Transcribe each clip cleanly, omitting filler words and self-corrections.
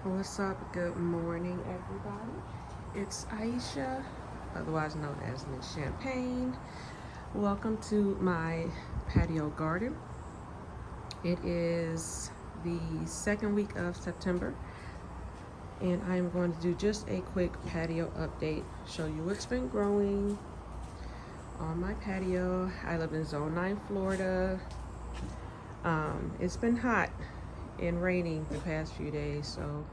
What's up? Good morning, everybody. It's Aisha, otherwise known as Miss Champagne. Welcome to my patio garden. It is the second week of September, and I am going to do just a quick patio update, show you what's been growing on my patio. I live in Zone 9, Florida. It's been hot and raining the past few days, so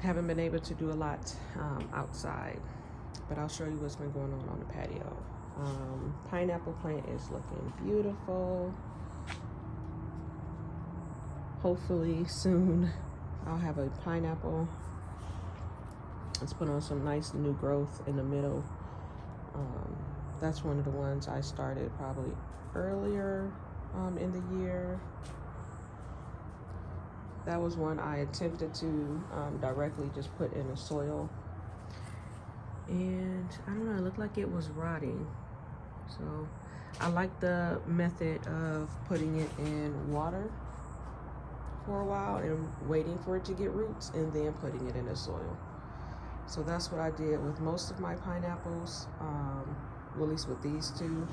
haven't been able to do a lot outside, but I'll show you what's been going on the patio. Pineapple plant is looking beautiful. Hopefully soon I'll have a pineapple. Let's put on some nice new growth in the middle. That's one of the ones I started probably earlier in the year. That was one I attempted to directly just put in the soil. And I don't know, it looked like it was rotting. So I like the method of putting it in water for a while and waiting for it to get roots and then putting it in the soil. So that's what I did with most of my pineapples, well, at least with these two.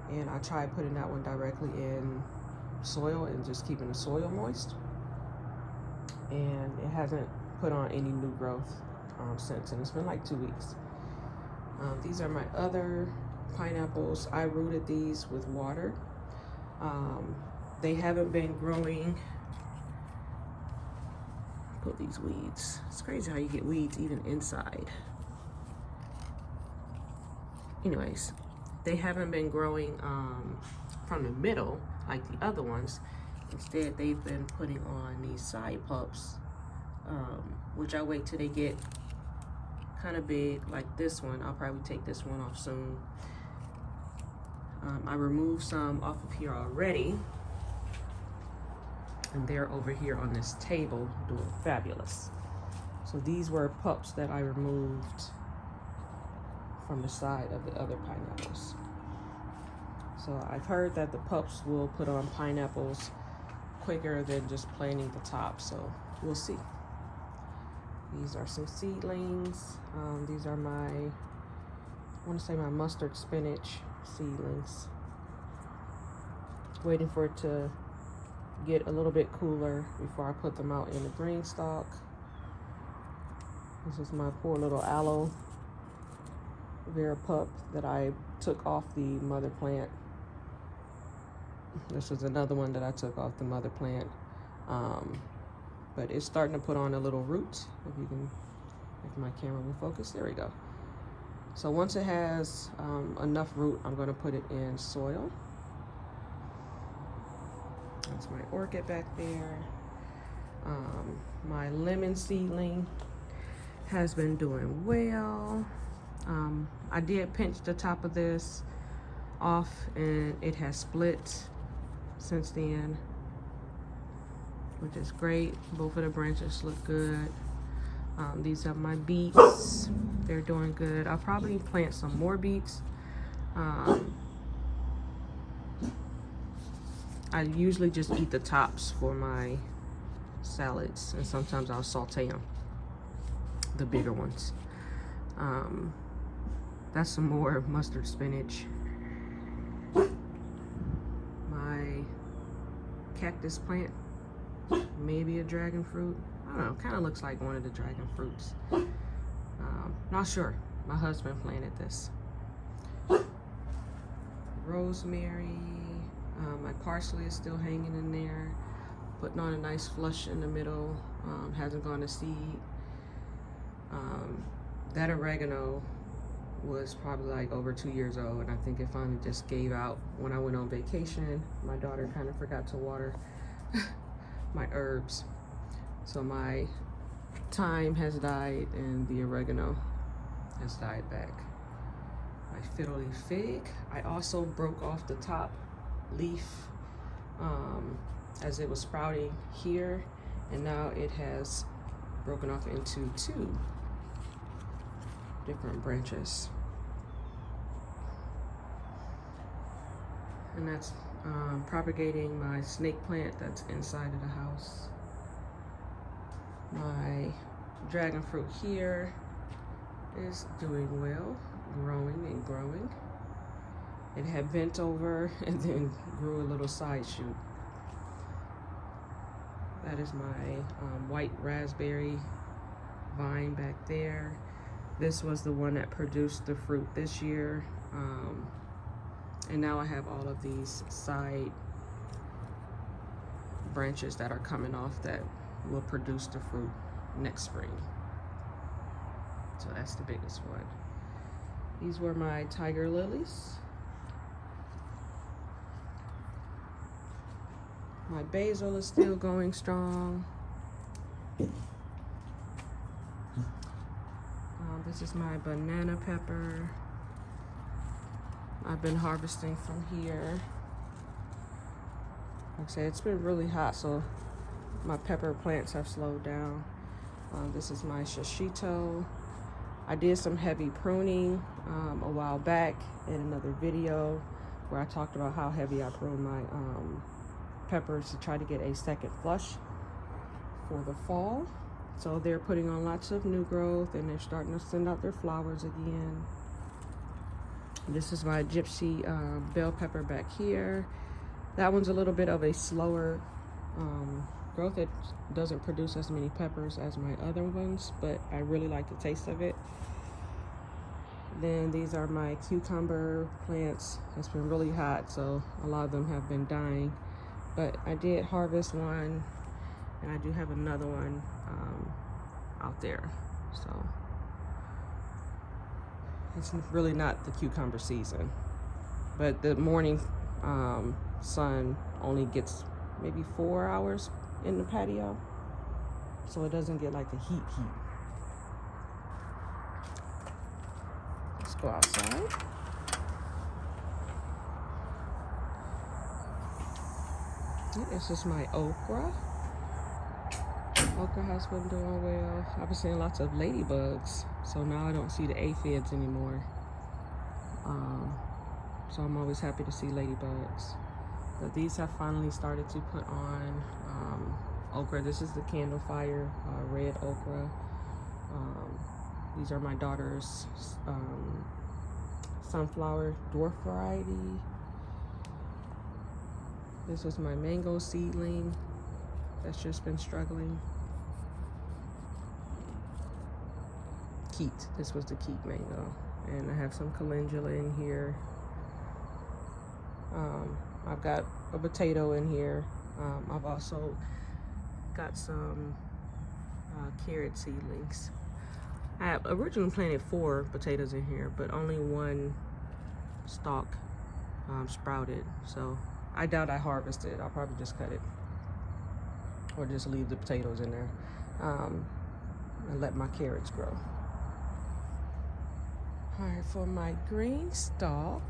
And I tried putting that one directly in soil and just keeping the soil moist. And it hasn't put on any new growth since, and it's been like 2 weeks. These are my other pineapples. I rooted these with water. They haven't been growing. Put these weeds. It's crazy how you get weeds even inside. Anyways, they haven't been growing from the middle like the other ones. Instead, they've been putting on these side pups, which I wait till they get kind of big, like this one. I'll probably take this one off soon. I removed some off of here already, and they're over here on this table doing fabulous. So these were pups that I removed from the side of the other pineapples. So I've heard that the pups will put on pineapples quicker than just planting the top, so we'll see. These are some seedlings. These are my mustard spinach seedlings. Waiting for it to get a little bit cooler before I put them out in the green stalk. This is my poor little aloe vera pup that I took off the mother plant. This was another one that I took off the mother plant. But it's starting to put on a little root. If my camera will focus, there we go. So once it has enough root, I'm gonna put it in soil. That's my orchid back there. My lemon seedling has been doing well. I did pinch the top of this off and it has split since then, which is great. Both of the branches look good. These are my beets. They're doing good. I'll probably plant some more beets. I usually just eat the tops for my salads, and sometimes I'll saute them, the bigger ones. That's some more mustard spinach. My cactus plant, maybe a dragon fruit. I don't know, kind of looks like one of the dragon fruits. Not sure. My husband planted this. Rosemary. My parsley is still hanging in there. Putting on a nice flush in the middle. Hasn't gone to seed. That oregano was probably like over 2 years old, and I think it finally just gave out when I went on vacation. My daughter kind of forgot to water my herbs, so my thyme has died and the oregano has died back. My fiddle leaf fig, I also broke off the top leaf as it was sprouting here, and now it has broken off into 2 different branches. And that's propagating my snake plant that's inside of the house. My dragon fruit here is doing well, growing and growing. It had bent over and then grew a little side shoot. That is my white raspberry vine back there. This was the one that produced the fruit this year. And now I have all of these side branches that are coming off that will produce the fruit next spring. So that's the biggest one. These were my tiger lilies. My basil is still going strong. This is my banana pepper. I've been harvesting from here. Like I said, it's been really hot, so my pepper plants have slowed down. This is my shishito. I did some heavy pruning a while back in another video where I talked about how heavy I prune my peppers to try to get a second flush for the fall. So they're putting on lots of new growth and they're starting to send out their flowers again. This is my gypsy bell pepper back here. That one's a little bit of a slower growth. It doesn't produce as many peppers as my other ones, but I really like the taste of it. Then these are my cucumber plants. It's been really hot, so a lot of them have been dying. But I did harvest one, and I do have another one out there. So it's really not the cucumber season, but the morning sun only gets maybe 4 hours in the patio, so it doesn't get like the heat. Let's go outside. This is my okra. Okra has been doing well. I've been seeing lots of ladybugs, so now I don't see the aphids anymore. So I'm always happy to see ladybugs. But these have finally started to put on okra. This is the candle fire red okra. These are my daughter's sunflower dwarf variety. This is my mango seedling that's just been struggling. Keat. This was the Keat mango. And I have some calendula in here. I've got a potato in here. I've also got some carrot seedlings. I have originally planted 4 potatoes in here, but only 1 stalk sprouted. So I doubt I harvested. I'll probably just cut it or just leave the potatoes in there and let my carrots grow. All right, for my green stalk,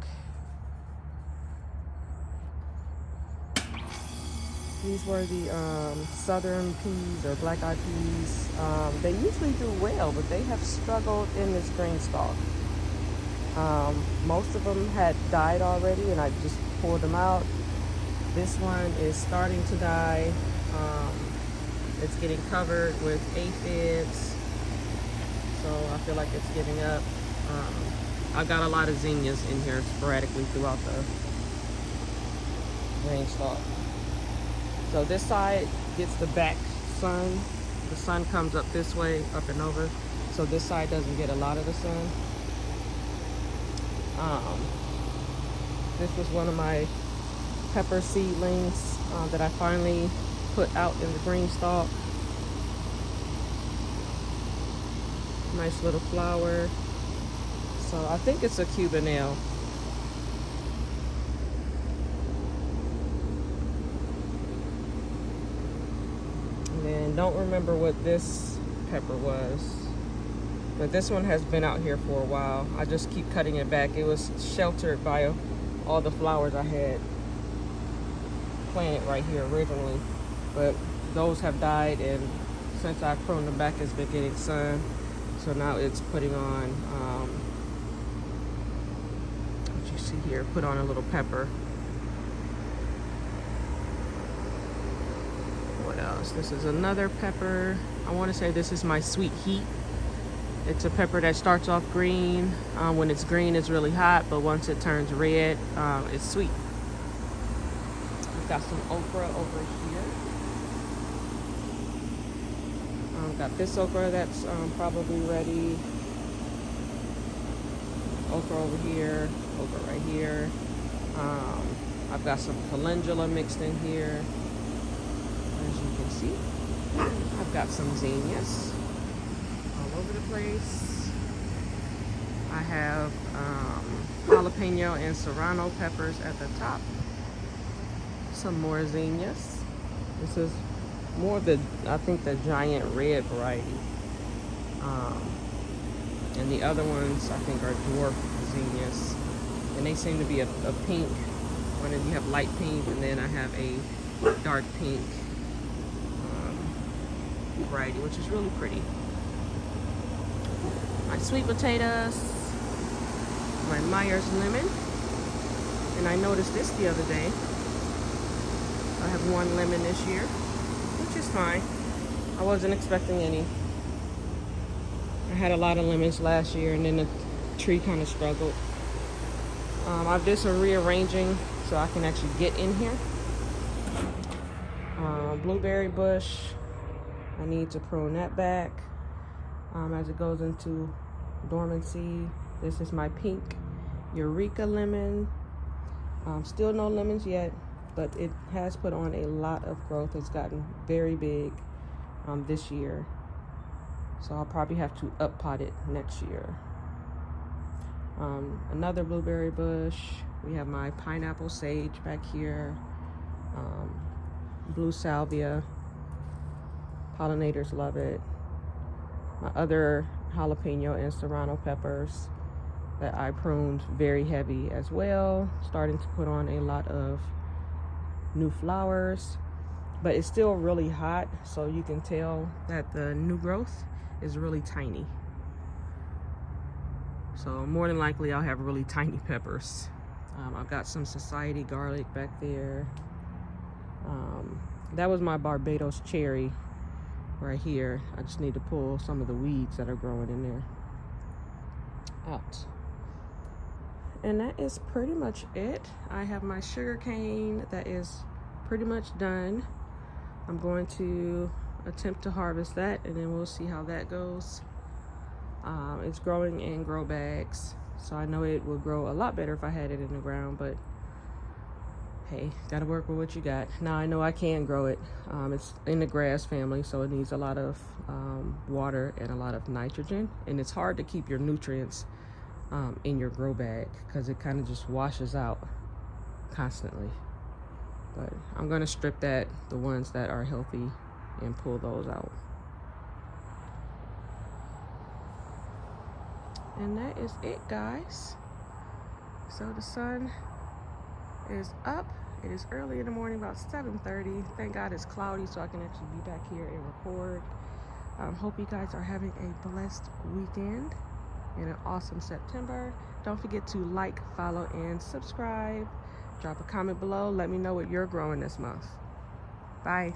these were the southern peas or black-eyed peas. They usually do well, but they have struggled in this green stalk. Most of them had died already, and I just pulled them out. This one is starting to die. It's getting covered with aphids, so I feel like it's giving up. I've got a lot of zinnias in here sporadically throughout the green stalk. So this side gets the back sun. The sun comes up this way, up and over. So this side doesn't get a lot of the sun. This was one of my pepper seedlings that I finally put out in the green stalk. Nice little flower. So I think it's a Cubanelle. And then don't remember what this pepper was, but this one has been out here for a while. I just keep cutting it back. It was sheltered by all the flowers I had planted right here originally, but those have died, and since I pruned them back, it's been getting sun. So now it's putting on, what you see here, put on a little pepper. What else? else? This is another pepper. I want to say this is my sweet heat. It's a pepper that starts off green. When it's green, it's really hot, but once it turns red, it's sweet. We've got some okra over here. Got this okra that's probably ready. Okra over here, okra right here. I've got some calendula mixed in here. As you can see, I've got some zinnias all over the place. I have jalapeno and serrano peppers at the top. Some more zinnias. This is more of the, I think, the giant red variety. And the other ones, I think, are dwarf zinnias. And they seem to be a pink. One of you have light pink, and then I have a dark pink variety, which is really pretty. My sweet potatoes, my Myers lemon, and I noticed this the other day. I have one lemon this year, which is fine. I wasn't expecting any. I had a lot of lemons last year, and then the tree kind of struggled. I've did some rearranging so I can actually get in here. Blueberry bush, I need to prune that back as it goes into dormancy. This is my pink Eureka lemon. Still no lemons yet, but it has put on a lot of growth. It's gotten very big this year. So I'll probably have to up pot it next year. Another blueberry bush. We have my pineapple sage back here. Blue salvia. Pollinators love it. My other jalapeno and serrano peppers that I pruned very heavy as well. Starting to put on a lot of new flowers. But it's still really hot, so you can tell that the new growth is really tiny. So more than likely I'll have really tiny peppers. I've got some society garlic back there. That was my Barbados cherry right here. I just need to pull some of the weeds that are growing in there out. And that is pretty much it. I have my sugar cane that is pretty much done. I'm going to attempt to harvest that, and then we'll see how that goes. It's growing in grow bags, so I know it would grow a lot better if I had it in the ground, but hey, gotta work with what you got. Now I know I can grow it. It's in the grass family, so it needs a lot of water and a lot of nitrogen, and it's hard to keep your nutrients in your grow bag because it kind of just washes out constantly. But I'm gonna strip the ones that are healthy and pull those out. And that is it, guys. So the sun is up. It is early in the morning, about 7:30. Thank God it's cloudy so I can actually be back here and record. Hope you guys are having a blessed weekend and an awesome September. Don't forget to like, follow, and subscribe. Drop a comment below. Let me know what you're growing this month. Bye.